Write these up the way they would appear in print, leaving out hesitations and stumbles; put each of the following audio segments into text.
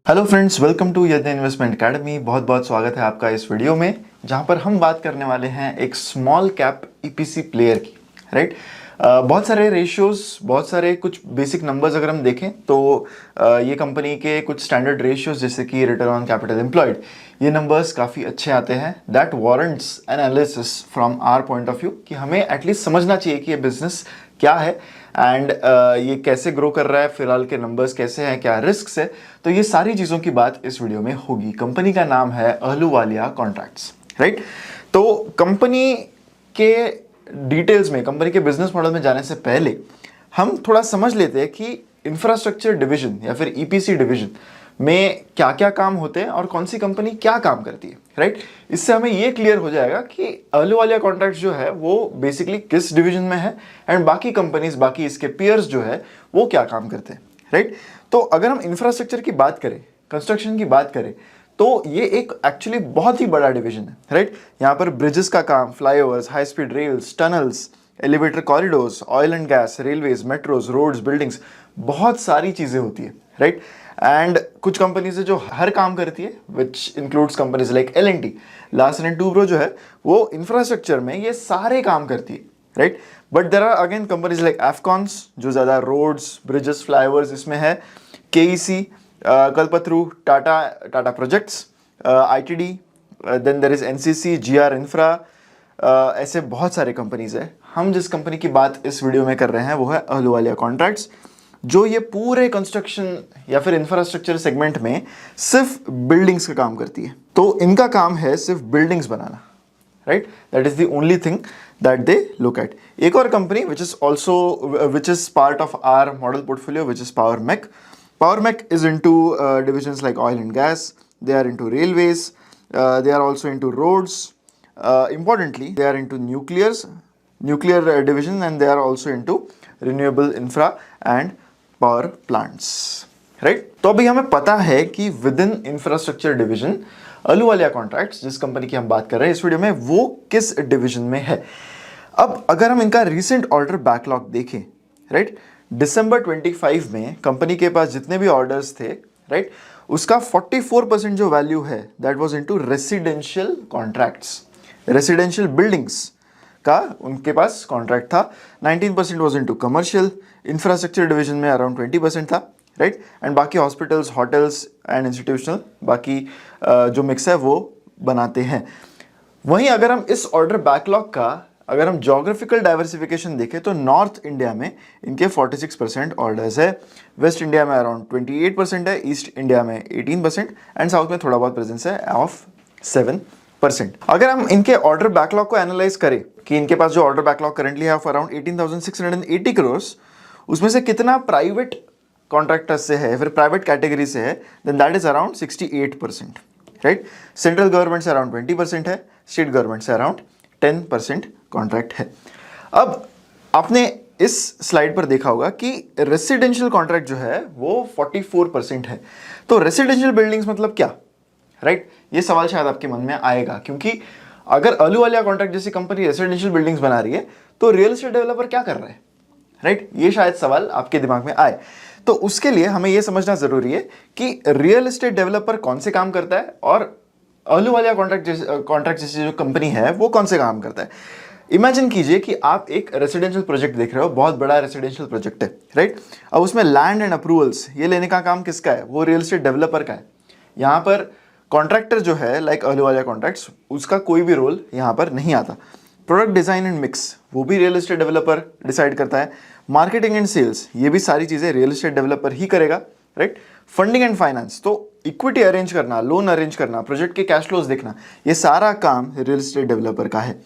Hello friends, welcome to यज्ञ investment academy. बहुत बहुत स्वागत है आपका इस वीडियो में, जहां पर हम बात करने वाले हैं एक स्मॉल कैप ईपीसी प्लेयर की। राइट। बहुत सारे रेशियोज, बहुत सारे कुछ बेसिक नंबर्स अगर हम देखें तो ये कंपनी के कुछ स्टैंडर्ड रेशियोज जैसे कि रिटर्न ऑन कैपिटल एम्प्लॉयड, ये नंबर्स काफ़ी अच्छे आते हैं। That warrants analysis from our point of view कि हमें एटलीस्ट समझना चाहिए कि ये बिजनेस क्या है एंड ये कैसे ग्रो कर रहा है, फिलहाल के नंबर्स कैसे हैं, क्या रिस्क है। तो ये सारी चीज़ों की बात इस वीडियो में होगी। कंपनी का नाम है अहलूवालिया कॉन्ट्रैक्ट्स। राइट। तो कंपनी के डिटेल्स में, कंपनी के बिजनेस मॉडल में जाने से पहले हम थोड़ा समझ लेते हैं कि इंफ्रास्ट्रक्चर डिवीजन या फिर ईपीसी डिवीजन में क्या क्या काम होते हैं और कौन सी कंपनी क्या काम करती है। राइट। इससे हमें ये क्लियर हो जाएगा कि अहलूवालिया कॉन्ट्रैक्ट्स जो है वो बेसिकली किस डिवीजन में है एंड बाकी कंपनीज, बाकी इसके पीयर्स जो है वो क्या काम करते हैं। राइट। तो अगर हम इंफ्रास्ट्रक्चर की बात करें, कंस्ट्रक्शन की बात करें, तो ये एक एक्चुअली बहुत ही बड़ा डिवीजन है। राइट। यहाँ पर ब्रिजेस का काम, flyovers, high speed rails, tunnels, elevator corridors, oil and gas, railways, metros, roads, buildings, बहुत सारी चीज़ें होती है। राइट। एंड कुछ कंपनीज है जो हर काम करती है, which includes companies like L&T, Larsen and Toubro जो है वो इंफ्रास्ट्रक्चर में ये सारे काम करती है। Right. But there are again companies like Afcons जो ज़्यादा रोड्स, ब्रिजेस, फ्लाईओवर्स इसमें है, KEC, Kalpataru, Tata projects, ITD, then there is NCC, GR infra, ऐसे बहुत सारे कंपनीज है। हम जिस कंपनी की बात इस वीडियो में कर रहे हैं वो है अहलूवालिया कॉन्ट्रैक्ट्स, जो ये पूरे कंस्ट्रक्शन या फिर इंफ्रास्ट्रक्चर सेगमेंट में सिर्फ बिल्डिंग्स का काम करती है। तो इनका काम है सिर्फ बिल्डिंग्स बनाना। Right. That is the only thing that they look at. एक और कंपनी which is part of our model portfolio, which is Power Mech. Power Mech is into divisions like oil and gas. They are into railways. They are also into roads. Importantly, they are into nuclear division, and they are also into renewable infra and power plants. Right? तो अभी हमें पता है कि with in infrastructure division Ahluwalia contracts, जिस company की हम बात कर रहे हैं इस वीडियो में, वो किस डिविजन में है। अब अगर हम इनका रिसेंट ऑर्डर बैकलॉग देखें, राइट, दिसंबर 25 में कंपनी के पास जितने भी ऑर्डर्स थे, राइट, उसका 44% जो वैल्यू है that was into residential contracts, residential buildings का उनके पास कॉन्ट्रैक्ट था। 19% was into commercial, infrastructure division में अराउंड 20% था। राइट। एंड बाकी हॉस्पिटल्स, होटल्स एंड इंस्टीट्यूशनल, बाकी जो मिक्स है वो बनाते हैं। वहीं अगर हम इस ऑर्डर बैकलॉग का अगर हम जोग्राफिकल डाइवर्सिफिकेशन देखें तो नॉर्थ इंडिया में इनके 46% ऑर्डर्स है, वेस्ट इंडिया में अराउंड 28% है, ईस्ट इंडिया में 18% एंड साउथ में थोड़ा बहुत प्रेजेंस है ऑफ 7%। अगर हम इनके ऑर्डर बैकलॉग को एनालाइज करें कि इनके पास जो ऑर्डर बैकलॉग करेंटली है अराउंड 18,680 करोड़, उसमें से कितना प्राइवेट कॉन्ट्रैक्टर्स से है, फिर प्राइवेट कैटेगरी से है, then that is around 68%। Right. Central government से अराउंड 20% है, स्टेट गवर्नमेंट से अराउंड 10% कॉन्ट्रैक्ट है। अब आपने इस स्लाइड पर देखा होगा कि रेसिडेंशियल कॉन्ट्रैक्ट जो है वो 44% है। तो रेसिडेंशियल बिल्डिंग्स मतलब क्या, राइट, ये सवाल शायद आपके मन में आएगा, क्योंकि अगर अहलूवालिया कॉन्ट्रैक्ट जैसी कंपनी रेसिडेंशियल बिल्डिंग्स बना रही है तो रियल एस्टेट डेवलपर क्या कर रहा है, राइट, ये शायद सवाल आपके दिमाग में आए। तो उसके लिए हमें यह समझना जरूरी है कि रियल एस्टेट डेवलपर कौन से काम करता है और अहलूवालिया कॉन्ट्रैक्ट जैसी जो कंपनी है वो कौन से काम करता है। इमेजिन कीजिए कि आप एक रेसिडेंशियल प्रोजेक्ट देख रहे हो, बहुत बड़ा रेसिडेंशियल प्रोजेक्ट है, राइट। अब उसमें लैंड एंड अप्रूवल्स ये लेने का काम किसका है, वो रियल एस्टेट डेवलपर का है। यहाँ पर कॉन्ट्रैक्टर जो है लाइक अहलूवालिया कॉन्ट्रैक्ट्स, उसका कोई भी रोल यहाँ पर नहीं आता। प्रोडक्ट डिजाइन एंड मिक्स वो भी रियल एस्टेट डेवलपर डिसाइड करता है। मार्केटिंग एंड सेल्स ये भी सारी चीज़ें रियल एस्टेट डेवलपर ही करेगा, राइट। फंडिंग एंड फाइनेंस, तो इक्विटी अरेंज करना, लोन अरेंज करना, प्रोजेक्ट के कैश फ्लोज देखना, ये सारा काम रियल एस्टेट डेवलपर का है।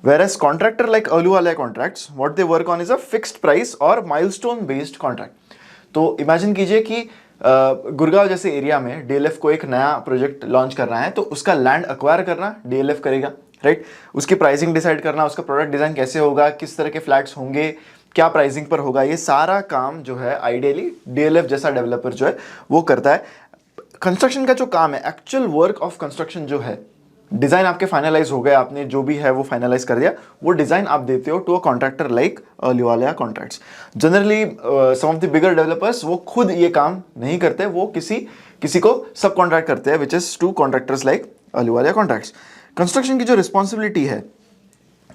Whereas contractor like Ahluwalia Contracts, what they work on is a fixed price और milestone based contract। तो इमेजिन कीजिए कि गुड़गांव जैसे एरिया में DLF को एक नया प्रोजेक्ट लॉन्च करना है, तो उसका लैंड अक्वायर करना DLF करेगा, राइट। उसकी प्राइसिंग डिसाइड करना, उसका प्रोडक्ट डिजाइन कैसे होगा, किस तरह के फ्लैट्स होंगे, क्या प्राइसिंग पर होगा, ये सारा काम जो है आइडियली DLF जैसा डेवलपर जो है वो करता है। कंस्ट्रक्शन का जो काम है, एक्चुअल वर्क ऑफ कंस्ट्रक्शन जो है, डिजाइन आपके फाइनलाइज हो गए, आपने जो भी है वो फाइनलाइज कर दिया, वो डिजाइन आप देते हो to a contractor like Ahluwalia Contracts. Generally some of the bigger developers वो खुद ये काम नहीं करते, वो किसी किसी को सब कॉन्ट्रैक्ट करते हैं, which is to contractors like Ahluwalia Contracts. Construction की जो रिस्पॉन्सिबिलिटी है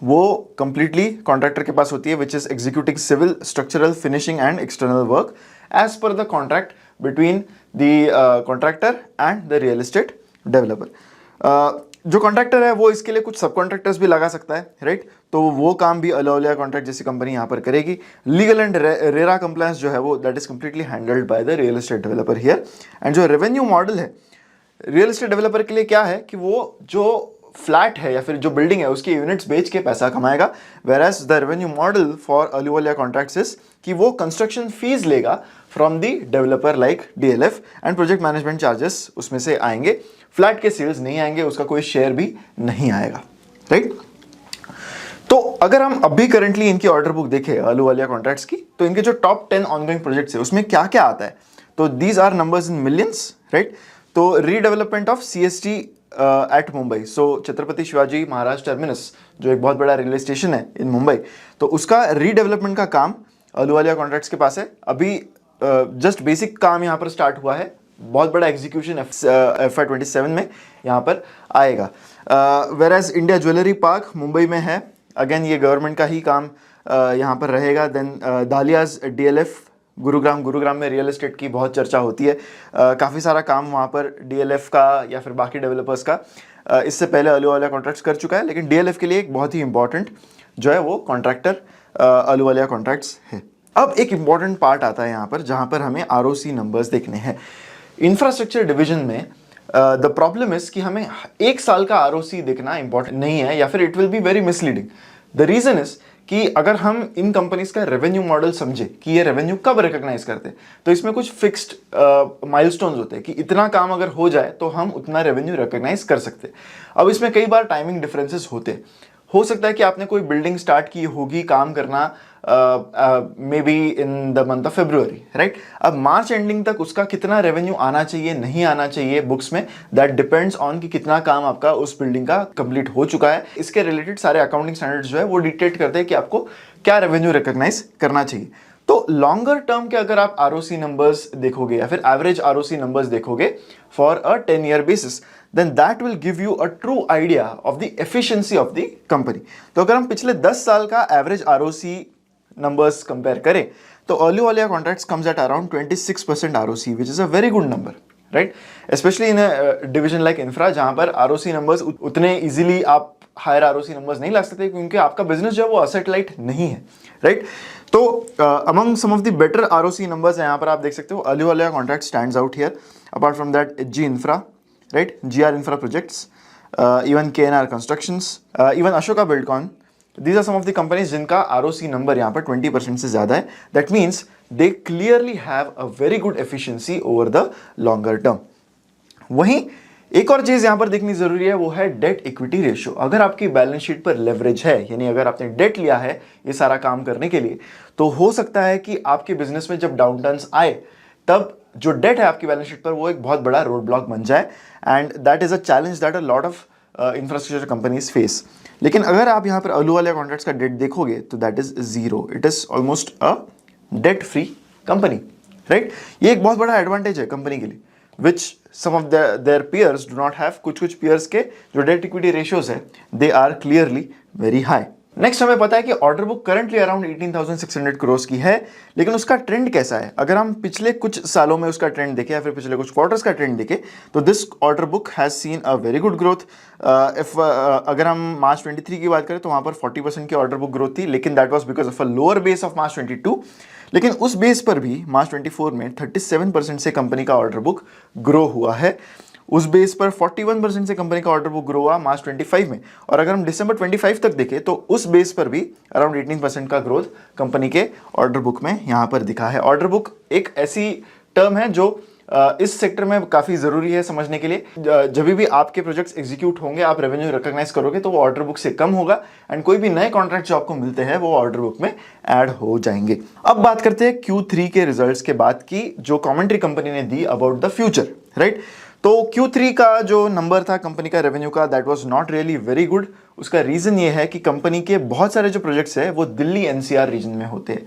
वो कंप्लीटली कॉन्ट्रैक्टर के पास होती है, which is executing civil, structural, finishing and external work as per the contract between the contractor and the real estate developer. जो contractor है वो इसके लिए कुछ सब कॉन्ट्रैक्टर्स भी लगा सकता है, राइट? तो वो काम भी अहलूवालिया कॉन्ट्रैक्ट जैसी कंपनी यहाँ पर करेगी। लीगल एंड रेरा कंप्लायंस जो है वो that is completely handled by the real estate developer here. And जो रेवेन्यू मॉडल है रियल एस्टेट डेवलपर के लिए क्या है कि वो जो फ्लैट है या फिर जो बिल्डिंग है उसके यूनिट्स बेच के पैसा कमाएगा, whereas the revenue model for Ahluwalia Contracts is कि वो कंस्ट्रक्शन फीस लेगा from the developer like DLF and project management charges उसमें से आएंगे, फ्लैट के सेल्स नहीं आएंगे, उसका कोई शेयर भी नहीं आएगा, राइट? तो अगर हम अभी करंटली इनकी ऑर्डर बुक देखें अहलूवालिया कॉन्ट्रैक्ट्स की, तो इनके जो टॉप 10 ऑनगोइंग प्रोजेक्ट्स है उसमें क्या क्या आता है, तो these are numbers in millions, right? तो redevelopment of CST at Mumbai, so Chhatrapati Shivaji Maharaj terminus जो एक बहुत बड़ा रेलवे स्टेशन है इन मुंबई, तो उसका रीडेवलपमेंट का काम अहलूवालिया कॉन्ट्रैक्ट्स के पास है। अभी जस्ट बेसिक काम यहाँ पर स्टार्ट हुआ है, बहुत बड़ा एग्जीक्यूशन FY27 में यहाँ पर आएगा। Whereas India jewellery park Mumbai में है, अगेन ये गवर्नमेंट का ही काम यहाँ पर रहेगा। देन दालियाज डीएलएफ गुरुग्राम में रियल एस्टेट की बहुत चर्चा होती है, काफ़ी सारा काम वहाँ पर डीएलएफ का या फिर बाकी डेवलपर्स का इससे पहले अहलूवालिया कॉन्ट्रैक्ट्स कर चुका है, लेकिन डीएलएफ के लिए एक बहुत ही इंपॉर्टेंट जो है वो कॉन्ट्रैक्टर अहलूवालिया कॉन्ट्रैक्ट्स है। अब एक इंपॉर्टेंट पार्ट आता है यहाँ पर जहाँ पर हमें आरओसी नंबर्स देखने हैं। इंफ्रास्ट्रक्चर डिवीजन में द प्रॉब्लम इज कि हमें एक साल का आरओसी देखना इंपॉर्टेंट नहीं है या फिर it will be very misleading. The reason is कि अगर हम इन कंपनीज का रेवेन्यू मॉडल समझे कि ये रेवेन्यू कब रिकॉग्नाइज करते हैं, तो इसमें कुछ फिक्स्ड माइलस्टोन्स होते हैं कि इतना काम अगर हो जाए तो हम उतना रेवेन्यू रिकॉग्नाइज कर सकते हैं। अब इसमें कई बार टाइमिंग डिफरेंसेस होते हैं, हो सकता है कि आपने कोई बिल्डिंग स्टार्ट की होगी काम करना may be in the month of February, right? अब मार्च एंडिंग तक उसका कितना रेवेन्यू आना चाहिए नहीं आना चाहिए बुक्स में, दैट डिपेंड्स ऑन कि कितना काम आपका उस बिल्डिंग का कंप्लीट हो चुका है। इसके रिलेटेड सारे अकाउंटिंग स्टैंडर्ड्स जो है वो डिक्टेट करते हैं कि आपको क्या रेवेन्यू रिकॉग्नाइज करना चाहिए। तो लॉन्गर टर्म के अगर आप आरओसी नंबर्स देखोगे या फिर एवरेज आरओसी नंबर्स देखोगे for a 10-year basis, then that will give you a true idea of the efficiency of the company। तो अगर हम पिछले 10 साल का एवरेज आरओसी नंबर्स कंपेयर करें तो Ahluwalia contracts comes at around 26% ROC, which is a very good number, right? Specially in a division like infra जहां पर आरओसी नंबर्स उतने इजीली आप हायर आरओसी नंबर्स नहीं ला सकते क्योंकि आपका बिजनेस जो है वो असेट लाइट नहीं है, राइट? तो among some of the better ROC numbers यहाँ पर आप देख सकते हो Ahluwalia Contracts stands out here. Apart from that G infra, right? GR Infra Projects, even KNR Constructions, even Ashoka Buildcon, these are some of the companies जिनका ROC number यहाँ पर 20% से ज़्यादा है। That means they clearly have a very good efficiency over the longer term। वहीं एक और चीज़ यहाँ पर देखनी ज़रूरी है, वो है डेट इक्विटी रेशियो। अगर आपकी बैलेंस शीट पर लेवरेज है, यानी अगर आपने डेट लिया है ये सारा काम करने के लिए, तो हो सकता है कि आपके बिजनेस में जब डाउन टर्न्स आए तब जो डेट है आपकी बैलेंस शीट पर वो एक बहुत बड़ा रोड ब्लॉक बन जाए, and that is a challenge that a lot of infrastructure companies face. लेकिन अगर आप यहाँ पर अहलूवालिया कॉन्ट्रैक्ट्स का डेट देखोगे तो that is zero, it is almost a debt free company, right? ये एक बहुत बड़ा एडवांटेज है कंपनी के लिए, which some of their peers do not have. कुछ पीयर्स के जो डेट इक्विटी रेशियोज है they are clearly very high. Next हमें पता है कि order book currently around 18,600 crore की है, लेकिन उसका ट्रेंड कैसा है? अगर हम पिछले कुछ सालों में उसका ट्रेंड देखें या फिर पिछले कुछ क्वार्टर्स का ट्रेंड देखें तो this order book has seen a very good growth. अगर हम मार्च 23 की बात करें तो वहाँ पर 40% की ऑर्डर बुक ग्रोथ थी, लेकिन that was because of a lower base of March 22। लेकिन उस बेस पर भी मार्च 24 में 37% से कंपनी का ऑर्डर बुक ग्रो हुआ है। उस बेस पर 41% से कंपनी का ऑर्डर बुक ग्रो हुआ मार्च 25 में, और अगर हम दिसंबर 25 तक देखें तो उस बेस पर भी अराउंड 18% का ग्रोथ कंपनी के ऑर्डर बुक में यहाँ पर दिखा है। ऑर्डर बुक एक ऐसी टर्म है जो इस सेक्टर में काफ़ी ज़रूरी है समझने के लिए। जब भी आपके प्रोजेक्ट्स एग्जीक्यूट होंगे, आप रेवेन्यू रिकॉग्नाइज करोगे तो वो ऑर्डर बुक से कम होगा, एंड कोई भी नए कॉन्ट्रैक्ट जो आपको मिलते हैं वो ऑर्डर बुक में ऐड हो जाएंगे। अब बात करते हैं Q3 के रिजल्ट्स के बाद की जो कमेंट्री कंपनी ने दी अबाउट द फ्यूचर, राइट? तो Q3 का जो नंबर था कंपनी का रेवेन्यू का, that was not really very good. उसका रीज़न ये है कि कंपनी के बहुत सारे जो प्रोजेक्ट्स हैं वो दिल्ली NCR रीजन में होते हैं।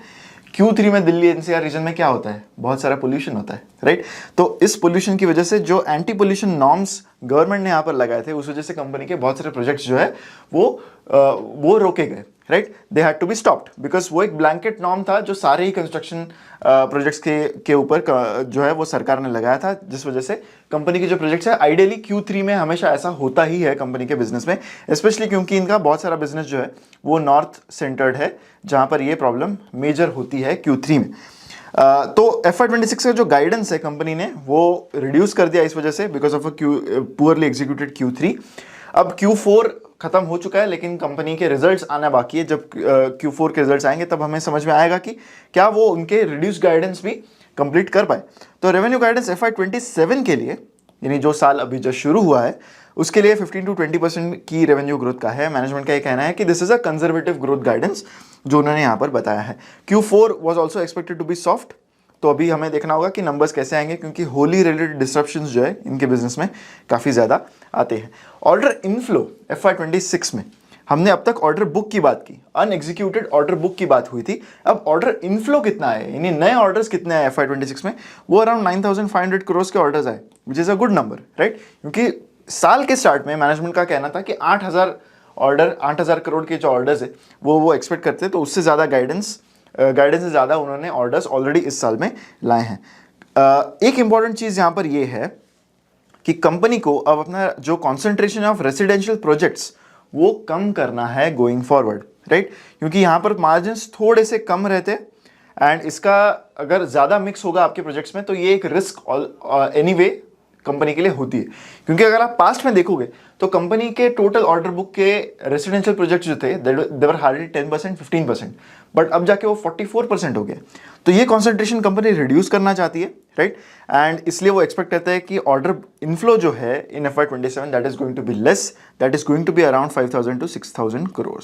Q3 में दिल्ली एनसीआर रीजन में क्या होता है, बहुत सारा पोल्यूशन होता है, राइट। तो इस पोल्यूशन की वजह से जो एंटी पोल्यूशन नॉर्म्स गवर्नमेंट ने यहाँ पर लगाए थे, उस वजह से कंपनी के बहुत सारे प्रोजेक्ट्स जो है वो रोके गए, right. They had to be stopped because वो एक ब्लैंकेट नॉर्म था जो सारे ही कंस्ट्रक्शन प्रोजेक्ट्स के ऊपर जो है वो सरकार ने लगाया था, जिस वजह से कंपनी के जो प्रोजेक्ट्स है आइडियली Q3 में हमेशा ऐसा होता ही है कंपनी के बिजनेस में, स्पेशली क्योंकि इनका बहुत सारा बिजनेस जो है वो नॉर्थ सेंटर्ड है, जहां पर ये प्रॉब्लम मेजर होती है Q3 में। तो FY26 का जो गाइडेंस है कंपनी ने वो रिड्यूस कर दिया इस वजह से, because of a poorly executed Q3। अब Q4 खत्म हो चुका है, लेकिन कंपनी के रिजल्ट्स आना बाकी है। जब Q4 के रिजल्ट्स आएंगे तब हमें समझ में आएगा कि क्या वो उनके रिड्यूस गाइडेंस भी कंप्लीट कर पाए। तो रेवेन्यू गाइडेंस FY27 के लिए, यानी जो साल अभी जो शुरू हुआ है, उसके लिए 15 to 20% की रेवेन्यू ग्रोथ का है। मैनेजमेंट का ये कहना है कि this is a conservative growth guidance जो उन्होंने यहाँ पर बताया है। Q4 was also expected to be soft, तो अभी हमें देखना होगा कि नंबर्स कैसे आएंगे, क्योंकि होली रिलेटेड डिस्ट्रप्शंस जो है इनके बिजनेस में काफ़ी ज़्यादा आते हैं। ऑर्डर इनफ्लो FY26 में हमने अब तक ऑर्डर बुक की बात की, अनएग्जीक्यूटेड ऑर्डर बुक की बात हुई थी। अब ऑर्डर इनफ्लो कितना है, यानी नए ऑर्डर्स कितने हैं FY26 में, वो अराउंड 9,500 करोड़ के ऑर्डर्स आए, which is a good number, right. क्योंकि साल के स्टार्ट में मैनेजमेंट का कहना था कि 8,000 करोड़ के जो ऑर्डर्स है वो एक्सपेक्ट करते हैं, तो उससे ज़्यादा गाइडेंस से ज़्यादा उन्होंने ऑर्डर्स ऑलरेडी इस साल में लाए हैं। एक इंपॉर्टेंट चीज़ यहाँ पर ये है कि कंपनी को अब अपना जो कॉन्सेंट्रेशन ऑफ रेसिडेंशियल प्रोजेक्ट्स वो कम करना है गोइंग फॉरवर्ड, राइट। क्योंकि यहाँ पर मार्जिन्स थोड़े से कम रहते एंड इसका अगर ज़्यादा मिक्स होगा आपके प्रोजेक्ट्स में तो ये एक रिस्क एनीवे कंपनी के लिए होती है। क्योंकि अगर आप पास्ट में देखोगे तो कंपनी के टोटल ऑर्डर बुक के रेसिडेंशियल प्रोजेक्ट्स जो थे देवर हार्डली 10% 15%, बट अब जाके वो 44% हो गया। तो ये कॉन्सेंट्रेशन कंपनी रिड्यूस करना चाहती है, राइट। एंड इसलिए वो एक्सपेक्ट करते हैं कि ऑर्डर इनफ्लो जो है in FY27 that is going to be less, that is going to be around 5,000 to 6,000 crore.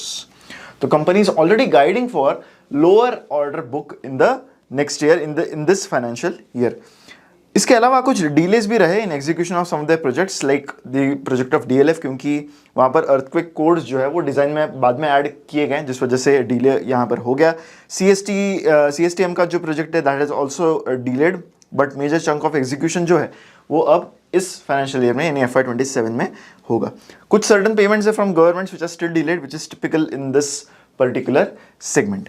तो company is already guiding for lower order book in the next year, in this financial year. इसके अलावा कुछ delays भी रहे in execution of some of the projects like the project of DLF, क्योंकि वहाँ पर earthquake codes जो है वो डिज़ाइन में बाद में ऐड किए गए, जिस वजह से डिले यहाँ पर हो गया। CSTM का जो प्रोजेक्ट है that is also delayed, but major chunk of execution जो है वो अब इस फाइनेंशियल ईयर में यानी FY27 में होगा। कुछ सर्टन पेमेंट्स है from governments which are still delayed, which is typical in this particular segment.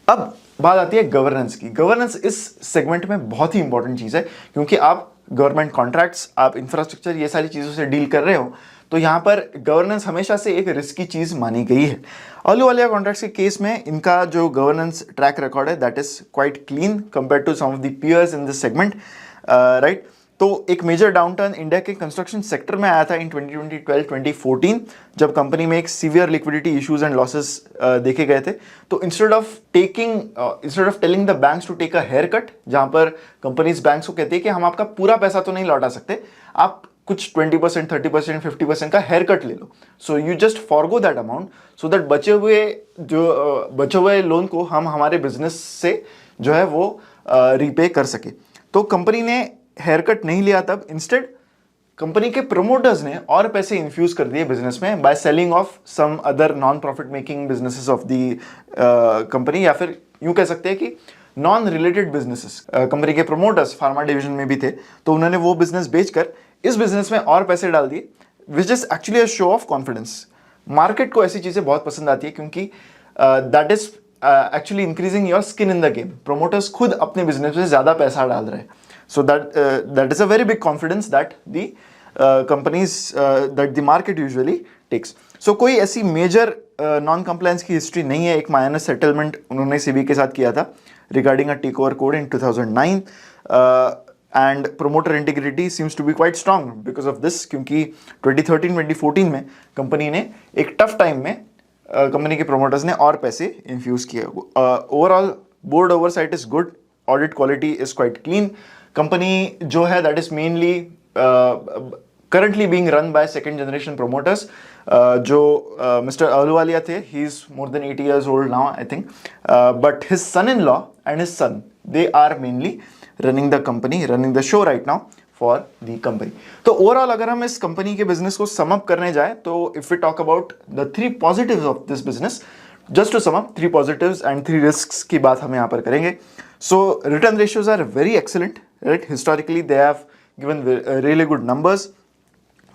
अब बात आती है गवर्नेंस की। गवर्नेंस इस सेगमेंट में बहुत ही इंपॉर्टेंट चीज़ है, क्योंकि आप गवर्नमेंट कॉन्ट्रैक्ट्स, आप इंफ्रास्ट्रक्चर, ये सारी चीज़ों से डील कर रहे हो, तो यहाँ पर गवर्नेंस हमेशा से एक रिस्की चीज़ मानी गई है। अहलूवालिया कॉन्ट्रैक्ट्स के केस में इनका जो गवर्नेंस ट्रैक रिकॉर्ड है that is quite clean compare to some of the peers in this segment, right. तो एक मेजर डाउनटर्न इंडिया के कंस्ट्रक्शन सेक्टर में आया था इन 2012-2014, जब कंपनी में एक severe liquidity issues and losses देखे गए थे। तो instead of telling the banks to take a haircut, जहां पर कंपनीज बैंक्स को कहती है कि हम आपका पूरा पैसा तो नहीं लौटा सकते, आप कुछ 20%, 30%, 50% का हेयर कट ले लो, so you just forgo that amount so that बचे हुए लोन को हम हमारे बिजनेस से जो है वो रीपे कर सके। तो कंपनी ने हेयर कट नहीं लिया तब, इंस्टेड कंपनी के प्रोमोटर्स ने और पैसे इन्फ्यूज कर दिए बिजनेस में by selling off some other non profit making businesses of the company, या फिर यूं कह सकते हैं कि नॉन रिलेटेड बिजनेसेस। कंपनी के प्रोमोटर्स फार्मा डिवीजन में भी थे, तो उन्होंने वो बिजनेस बेचकर इस बिजनेस में और पैसे डाल दिए, which is actually a show off confidence. Market को ऐसी चीजें बहुत पसंद आती है, क्योंकि that is actually increasing your skin in the game. Promoters खुद अपने बिजनेस में ज्यादा पैसा डाल रहे हैं, so that is a very big confidence that the companies that the market usually takes. So कोई ऐसी major non compliance की history नहीं है। एक minor settlement उन्होंने CB के साथ किया था regarding a takeover code in 2009, and promoter integrity seems to be quite strong because of this, क्योंकि 2013-2014 में कंपनी ने एक टफ टाइम में कंपनी के प्रोमोटर्स ने और पैसे इन्फ्यूज किए। Overall board oversight is good, audit quality is quite clean. Company जो है that is mainly currently being run by second generation promoters, जो Mr. Ahluwalia थे, he is more than 80 years old now I think, but his son-in-law and his son, they are mainly running the company, running the show right now for the company. तो overall अगर हम इस company के business को sum up करने जाए तो if we talk about the three positives of this business, just to sum up 3 positives and 3 risks की बात हम यहाँ पर करेंगे. So return ratios are very excellent, right. Historically they have given really good numbers,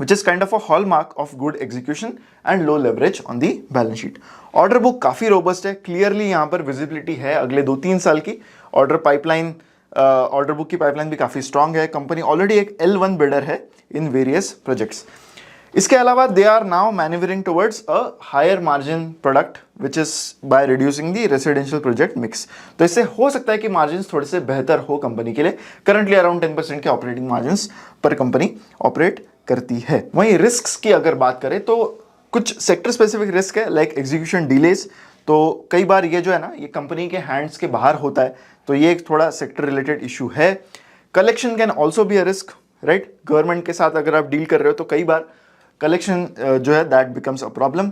which is kind of a hallmark of good execution and low leverage on the balance sheet. Order book काफ़ी robust है, clearly यहाँ पर visibility है अगले 2-3 साल की. Order pipeline, order book की pipeline भी काफ़ी स्ट्रांग है. कंपनी ऑलरेडी एक L1 बिल्डर है इन वेरियस प्रोजेक्ट्स. इसके अलावा they are now manoeuvring towards a higher margin product which is by reducing the residential project mix. तो इससे हो सकता है कि मार्जिन थोड़े से बेहतर हो कंपनी के लिए. करंटली अराउंड 10% के ऑपरेटिंग मार्जिन पर कंपनी ऑपरेट करती है. वहीं रिस्क्स की अगर बात करें तो कुछ सेक्टर स्पेसिफिक रिस्क है, लाइक एग्जीक्यूशन डिलेज. तो कई बार ये जो है ना, ये कंपनी के हैंड्स के बाहर होता है, तो ये एक थोड़ा सेक्टर रिलेटेड इशू है. Collection can also be a risk, right. Government के साथ अगर आप डील कर रहे हो तो कई बार कलेक्शन जो है दैट बिकम्स अ प्रॉब्लम.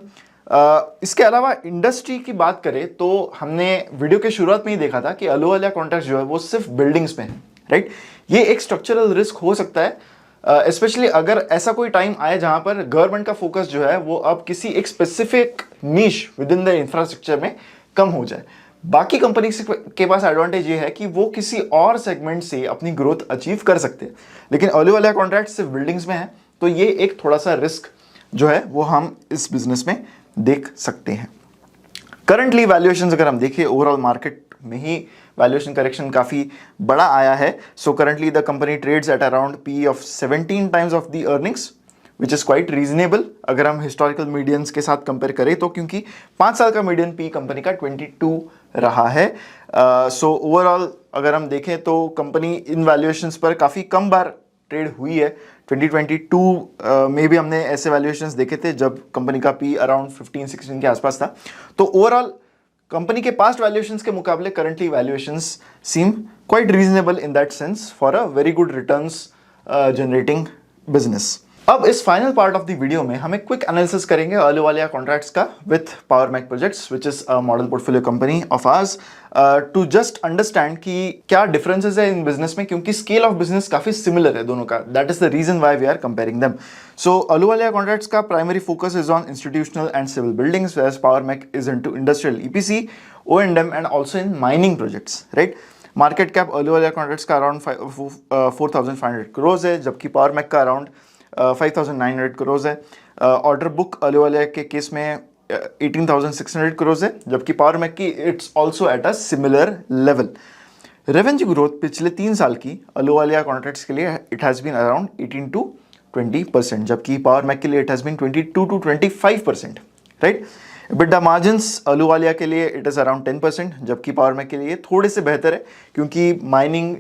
इसके अलावा इंडस्ट्री की बात करें तो हमने वीडियो के शुरुआत में ही देखा था कि अहलूवालिया कॉन्ट्रैक्ट जो है वो सिर्फ बिल्डिंग्स में है, राइट. ये एक स्ट्रक्चरल रिस्क हो सकता है, स्पेशली अगर ऐसा कोई टाइम आए जहां पर गवर्नमेंट का फोकस जो है वो अब किसी एक specific niche with in the infrastructure में कम हो जाए. बाकी कंपनी के पास एडवांटेज ये है कि वो किसी और सेगमेंट से अपनी ग्रोथ अचीव कर सकते हैं, लेकिन अहलूवालिया कॉन्ट्रैक्ट सिर्फ बिल्डिंग्स में है, तो ये एक थोड़ा सा रिस्क जो है वो हम इस बिजनेस में देख सकते हैं. करंटली वैल्यूएशंस अगर हम देखें, ओवरऑल मार्केट में ही वैल्यूएशन करेक्शन काफ़ी बड़ा आया है. So currently the company trades at around P of 17 times of the earnings which is quite reasonable अगर हम हिस्टोरिकल मीडियंस के साथ कंपेयर करें तो, क्योंकि 5 साल का मीडियन पी कंपनी का 22 रहा है. सो ओवरऑल अगर हम देखें तो कंपनी इन वैल्यूएशंस पर काफ़ी कम बार ट्रेड हुई है. 2022 में भी हमने ऐसे वैल्यूएशंस देखे थे जब कंपनी का पी अराउंड 15-16 के आसपास था. तो ओवरऑल कंपनी के पास्ट वैल्यूएशंस के मुकाबले currently valuations seem quite reasonable in that sense for a very good returns generating business. अब इस final part of the video में हम एक क्विक एनालिसिस करेंगे अहलूवालिया कॉन्ट्रैक्ट्स का with Power Mech projects which is a model portfolio company of ours, to just understand कि क्या differences है इन बिजनेस में, क्योंकि स्केल ऑफ बिजनेस काफी सिमिलर है दोनों का. That is the reason why we are comparing them. So Ahluwalia Contracts का primary focus is on institutional and civil buildings, whereas Power Mech is into industrial EPC, O&M and also in mining projects, right. Market cap Ahluwalia Contracts का around 4,500 crore है, जबकि Power Mech का around 5,900 crore है. Order book Ahluwalia के case में 18,600 करोड़ है, जबकि Power Mech की it's also at a similar level. Revenue growth पिछले 3 साल की अहलूवालिया कॉन्ट्रैक्ट्स के लिए it has been around 18 to 20%, जबकि पावर मैक के लिए it has been 22 to 25%, right. EBITDA margins Ahluwalia के लिए इट इज़ अराउंड 10%, जबकि पावर मैक के लिए थोड़े से बेहतर है, क्योंकि माइनिंग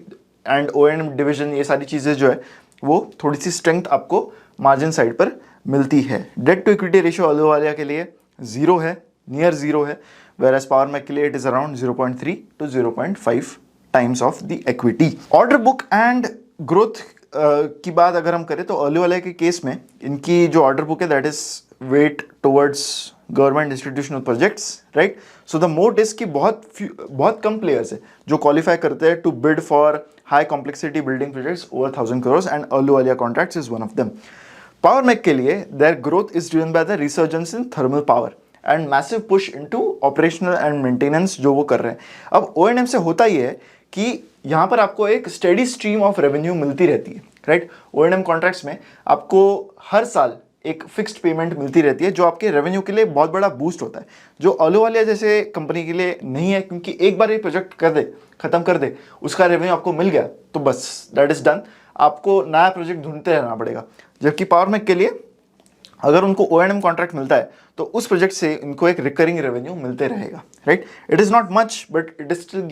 एंड O&M डिवीजन ये सारी चीज़ें जो है वो थोड़ी सी स्ट्रेंथ आपको मार्जिन साइड पर मिलती है. Debt to equity ratio Ahluwalia के लिए 0 है, नियर 0 है, whereas पावर मैक के लिए it is around 0.3 to 0.5 times of the equity. Order book and growth की बात अगर हम करें तो अहलूवालिया के केस में इनकी जो ऑर्डर बुक है that is weight towards government institutional projects, right. So the moat is कि बहुत कम प्लेयर्स है जो क्वालिफाई करते हैं to bid for high complexity building projects over 1,000 crore and Ahluwalia Contracts is one of them. Power Mech के लिए their growth is driven by the resurgence in thermal power and massive push into operational and maintenance जो वो कर रहे हैं. अब O&M से होता ही है कि यहाँ पर आपको एक स्टेडी स्ट्रीम ऑफ रेवेन्यू मिलती रहती है, राइट. O&M कॉन्ट्रैक्ट्स में आपको हर साल एक फिक्स्ड पेमेंट मिलती रहती है जो आपके रेवेन्यू के लिए बहुत बड़ा बूस्ट होता है, जो अहलूवालिया जैसे कंपनी के लिए नहीं है, क्योंकि एक बार ये प्रोजेक्ट कर दे, खत्म कर दे, उसका रेवेन्यू आपको मिल गया तो बस दैट इज डन. आपको नया प्रोजेक्ट ढूंढते रहना पड़ेगा. जबकि पावर मैक के लिए अगर उनको O&M कॉन्ट्रैक्ट मिलता है तो उस प्रोजेक्ट से इनको एक रिकरिंग रेवेन्यू मिलते रहेगा, right. It is not much but it is still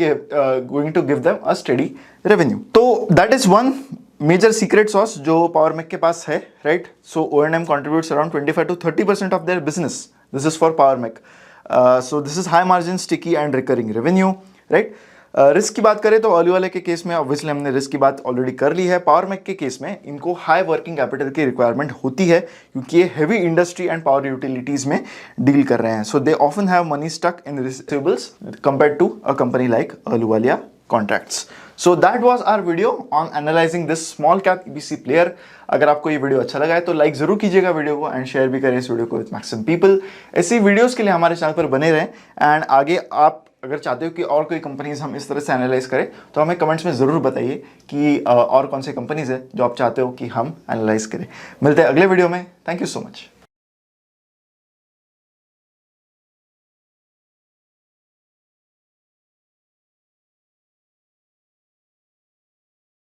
going to give them a steady revenue. तो that is one major secret sauce जो पावर मैक के पास है, right. So O&M contributes around 25 to 30% of their business. This is for Power Mech. So this is high margin, sticky and recurring revenue, right. Risk की बात करें तो अहलूवालिया के case में ऑब्वियसली हमने रिस्क की बात ऑलरेडी कर ली है. पावर मैक के केस में इनको हाई वर्किंग कैपिटल की रिक्वायरमेंट होती है, क्योंकि ये heavy industry and power utilities में डील कर रहे हैं. So they often have money stuck in receivables compared to a company like Ahluwalia Contracts. So that was our video on analysing this small cap EPC player. अगर आपको ये video अच्छा लगा है तो लाइक जरूर कीजिएगा वीडियो को एंड शेयर भी करें इस वीडियो को विद मैक्सिमम पीपल। ऐसी वीडियोस के लिए हमारे चैनल पर बने रहें एंड आगे आप अगर चाहते हो कि और कोई कंपनीज हम इस तरह से एनालाइज करें तो हमें कमेंट्स में ज़रूर बताइए कि और कौन से कंपनीज है जो आप चाहते हो कि हम एनालाइज करें। मिलते हैं अगले वीडियो में। Thank you so much.